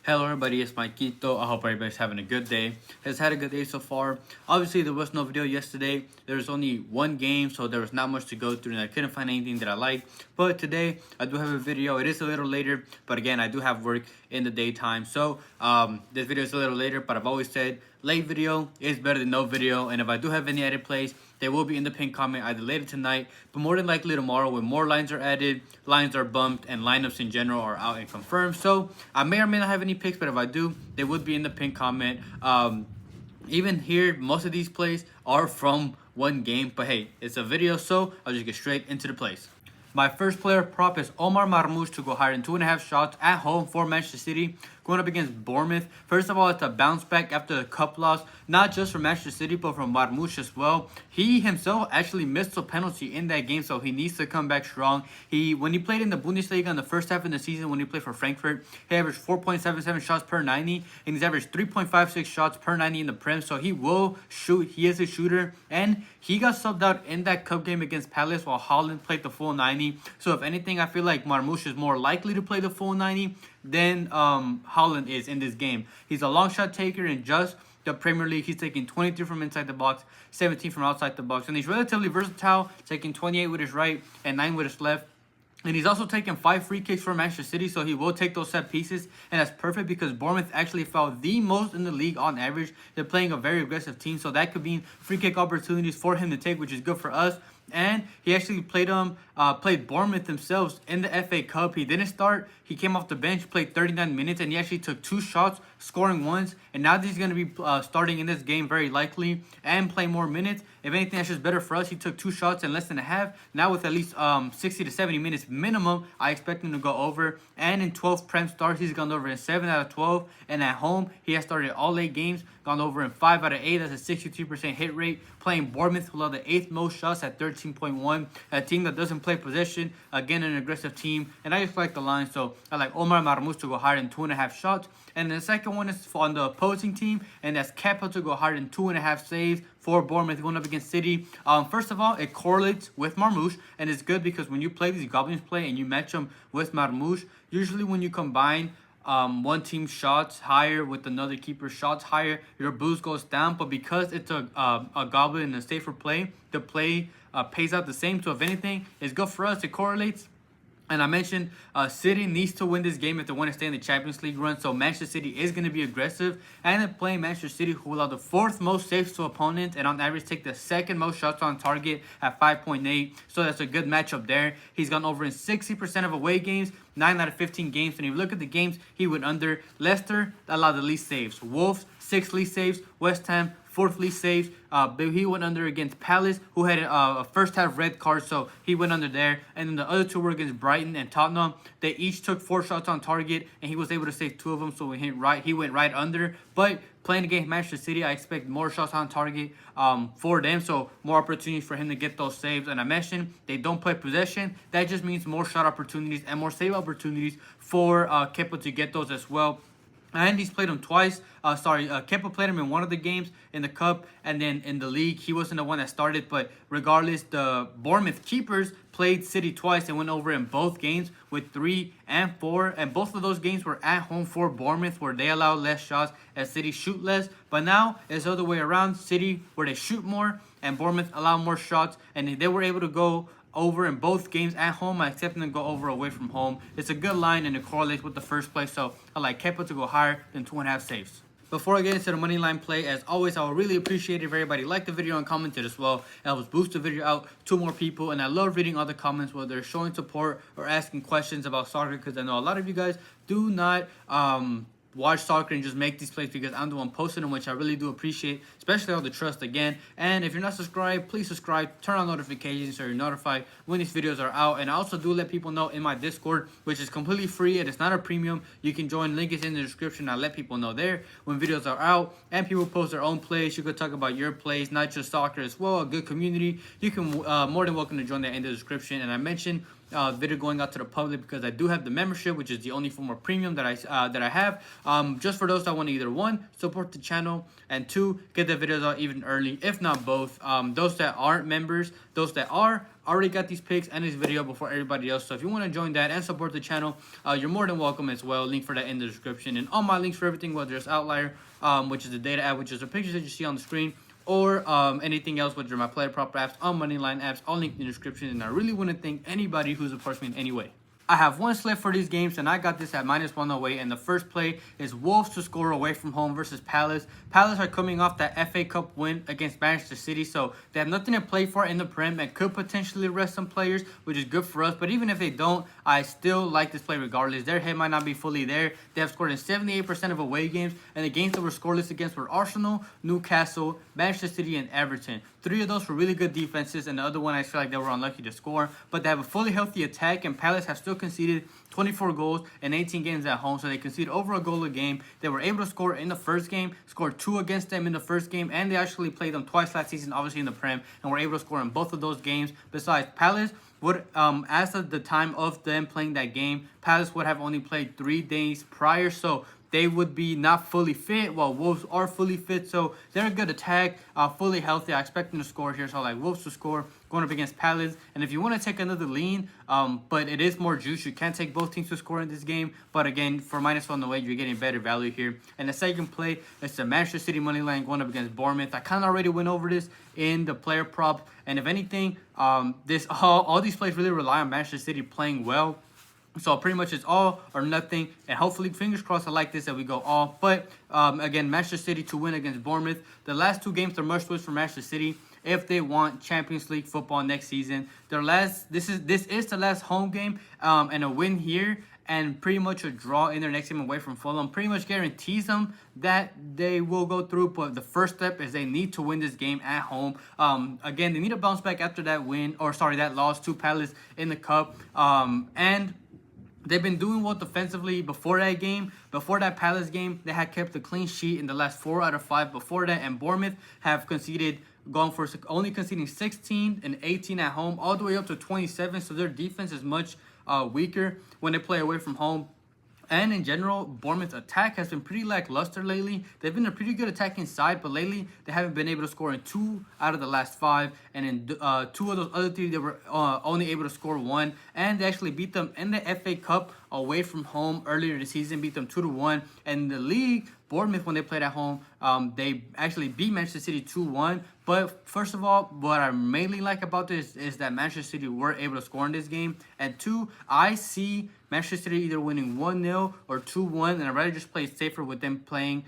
Hello everybody, it's Maikito. I hope everybody's having a good day. Has had a good day so far. Obviously there was no video yesterday. There was only one game, so there was not much to go through and I couldn't find anything that I liked. But today I do have a video. It is a little later, but again I do have work in the daytime. So this video is a little later, but I've always said late video is better than no video. And if I do have any edit plays, they will be in the pinned comment either later tonight, but more than likely tomorrow when more lines are added, lines are bumped, and lineups in general are out and confirmed. So I may or may not have any picks, but if I do, they would be in the pinned comment. Even here, most of these plays are from one game, but hey, it's a video, so I'll just get straight into the plays. My first player prop is Omar Marmoush to go higher than 2.5 shots at home for Manchester City, going up against Bournemouth. First of all, it's a bounce back after the cup loss, not just from Manchester City, but from Marmoush as well. He himself actually missed a penalty in that game, so he needs to come back strong. When he played in the Bundesliga in the first half of the season, when he played for Frankfurt, he averaged 4.77 shots per 90, and he's averaged 3.56 shots per 90 in the Prem, so he will shoot. He is a shooter, and he got subbed out in that cup game against Palace while Haaland played the full 90. So if anything, I feel like Marmoush is more likely to play the full 90 than Haaland is in this game. He's a long shot taker in just the Premier League. He's taking 23 from inside the box, 17 from outside the box, and he's relatively versatile, taking 28 with his right and 9 with his left. And he's also taken 5 free kicks for Manchester City, so he will take those set pieces. And that's perfect because Bournemouth actually fouled the most in the league on average. They're playing a very aggressive team, so that could be free kick opportunities for him to take, which is good for us. And he actually played Bournemouth themselves in the FA Cup. He didn't start. He came off the bench, played 39 minutes, and he actually took 2 shots, scoring once. And now that he's going to be starting in this game very likely and play more minutes. If anything, that's just better for us. He took 2 shots in less than a half. Now with at least 60 to 70 minutes minimum, I expect him to go over. And in 12 Prem starts, he's gone over in 7 out of 12. And at home, he has started all 8 games, gone over in 5 out of 8. That's a 63% hit rate. Playing Bournemouth, who allowed the 8th most shots at 13.1. A team that doesn't play possession. Again, an aggressive team. And I just like the line, so I like Omar Marmoush to go higher than 2.5 shots. And the second one is on the opposing team, and that's Kepa to go higher than 2.5 saves for Bournemouth going up against City. First of all, it correlates with Marmoush, and it's good because when you play these Goblins play and you match them with Marmoush, usually when you combine one team's shots higher with another keeper's shots higher, your boost goes down. But because it's a Goblin and a safer play, the play pays out the same. So if anything, it's good for us. It correlates. And I mentioned City needs to win this game if they want to stay in the Champions League run. So Manchester City is going to be aggressive. And they're playing Manchester City, who allow the 4th most saves to opponents. And on average, take the 2nd most shots on target at 5.8. So that's a good matchup there. He's gone over in 60% of away games, 9 out of 15 games. And if you look at the games, he went under. Leicester allowed the least saves. Wolves, 6 least saves. West Ham, 4th least saves. But he went under against Palace, who had a first half red card, so he went under there. And then the other 2 were against Brighton and Tottenham. They each took 4 shots on target, and he was able to save 2 of them, so he went right under. But playing against Manchester City, I expect more shots on target for them, so more opportunities for him to get those saves. And I mentioned they don't play possession. That just means more shot opportunities and more save opportunities for Kepa to get those as well. And he's played him twice. Kepa played him in one of the games in the Cup, and then in the league, he wasn't the one that started. But regardless, the Bournemouth keepers played City twice and went over in both games with 3 and 4. And both of those games were at home for Bournemouth, where they allow less shots and City shoot less. But now it's the other way around. City, where they shoot more, and Bournemouth allow more shots. And they were able to go over in both games at home. I expect them to go over away from home. It's a good line and it correlates with the first play, so I like Kepa to go higher than 2.5 saves. Before I get into the money line play, as always, I would really appreciate it if everybody liked the video and commented as well. It helps boost the video out to more people, and I love reading other comments, whether they're showing support or asking questions about soccer, because I know a lot of you guys do not watch soccer and just make these plays because I'm the one posting them, which I really do appreciate, especially all the trust again. And if you're not subscribed, please subscribe, turn on notifications so you're notified when these videos are out. And I also do let people know in my Discord, which is completely free and it's not a premium. You can join, link is in the description. I let people know there when videos are out, and people post their own plays. You could talk about your plays, not just soccer as well. A good community. You can more than welcome to join that in the description. And I mentioned video going out to the public because I do have the membership, which is the only form of premium that I have. Just for those that want to either one, support the channel, and two, get the videos out even early, if not both. Those that aren't members, those that are, already got these picks and this video before everybody else. So if you want to join that and support the channel, you're more than welcome as well. Link for that in the description, and all my links for everything, whether it's Outlier, which is the data app, which is the pictures that you see on the screen, or anything else, whether my player prop apps, on moneyline apps, all linked in the description. And I really want to thank anybody who supports me in any way. I have one slip for these games, and I got this at -108. And the first play is Wolves to score away from home versus Palace. Palace are coming off that FA Cup win against Manchester City, so they have nothing to play for in the Prem and could potentially rest some players, which is good for us. But even if they don't, I still like this play regardless. Their head might not be fully there. They have scored in 78% of away games, and the games that were scoreless against were Arsenal, Newcastle, Manchester City, and Everton. 3 of those were really good defenses, and the other one I feel like they were unlucky to score. But they have a fully healthy attack, and Palace have still conceded 24 goals in 18 games at home, so they concede over a goal a game. They were able to score in the first game, scored 2 against them in the first game, and they actually played them twice last season, obviously in the Prem, and were able to score in both of those games. Besides, Palace would, as of the time of them playing that game, Palace would have only played 3 days prior, so they would be not fully fit, while Wolves are fully fit. So they're a good attack, fully healthy. I expect them to score here, so I like Wolves to score going up against Palace. And if you want to take another lean, but it is more juice, you can take both teams to score in this game. But again, for -108, you're getting better value here. And the second play is the Manchester City money line going up against Bournemouth. I kind of already went over this in the player prop, and if anything, all these plays really rely on Manchester City playing well. So pretty much it's all or nothing, and hopefully, fingers crossed, I like this, that we go all. But again, Manchester City to win against Bournemouth. The last 2 games are must-wins for Manchester City if they want Champions League football next season. This is the last home game, and a win here and pretty much a draw in their next game away from Fulham pretty much guarantees them that they will go through. But the first step is they need to win this game at home. Again, they need to bounce back after that that loss to Palace in the cup, and they've been doing well defensively before that game. Before that Palace game, they had kept a clean sheet in the last 4 out of 5 before that. And Bournemouth have only conceding 16 and 18 at home, all the way up to 27. So their defense is much weaker when they play away from home. And in general, Bournemouth's attack has been pretty lackluster lately. They've been a pretty good attacking side, but lately they haven't been able to score in 2 out of the last 5. And in 2 of those other 3, they were only able to score 1. And they actually beat them in the FA Cup away from home earlier this season, beat them 2-1. And in the league, Bournemouth, when they played at home, they actually beat Manchester City 2-1. But first of all, what I mainly like about this is that Manchester City were able to score in this game. And 2, I see Manchester City either winning 1-0 or 2-1, and I'd rather just play it safer with them playing,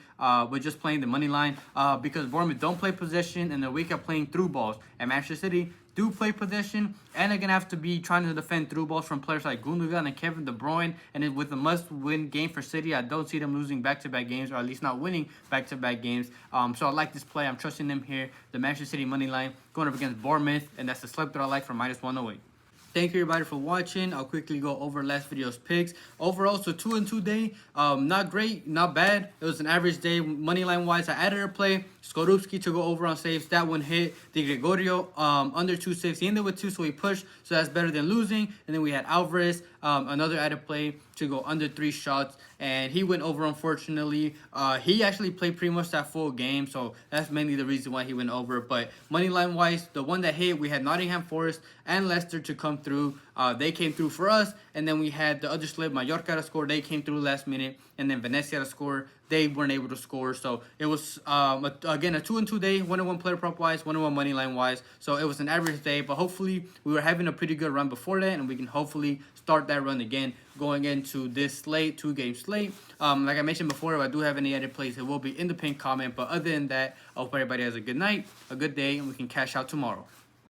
with just playing the money line, because Bournemouth don't play possession and they're weak at playing through balls. And Manchester City do play possession, and they're going to have to be trying to defend through balls from players like Gundogan and Kevin De Bruyne. And with a must-win game for City, I don't see them losing back-to-back games, or at least not winning back-to-back games. So I like this play. I'm trusting them here. The Manchester City money line going up against Bournemouth, and that's the slip that I like for -108. Thank you everybody for watching. I'll quickly go over last video's picks. Overall, so 2-2 day. Not great, not bad. It was an average day money line wise. I added a play. Skorupski to go over on saves. That one hit. Di Gregorio under 2 saves. He ended with 2, so he pushed. So that's better than losing. And then we had Alvarez, another added play to go under 3 shots, and he went over, unfortunately. He actually played pretty much that full game, so that's mainly the reason why he went over. But money line wise, the one that hit, we had Nottingham Forest and Leicester to come through. They came through for us, and then we had the other slip, Mallorca to score. They came through last minute, and then Venezia to score. They weren't able to score, so it was again a 2-2 day, 1-1 player prop wise, 1-1 money line wise. So it was an average day, but hopefully we were having a pretty good run before that, and we can hopefully start that run again going into this slate, 2-game slate. Like I mentioned before, if I do have any edit plays, it will be in the pinned comment. But other than that, I hope everybody has a good night, a good day, and we can cash out tomorrow.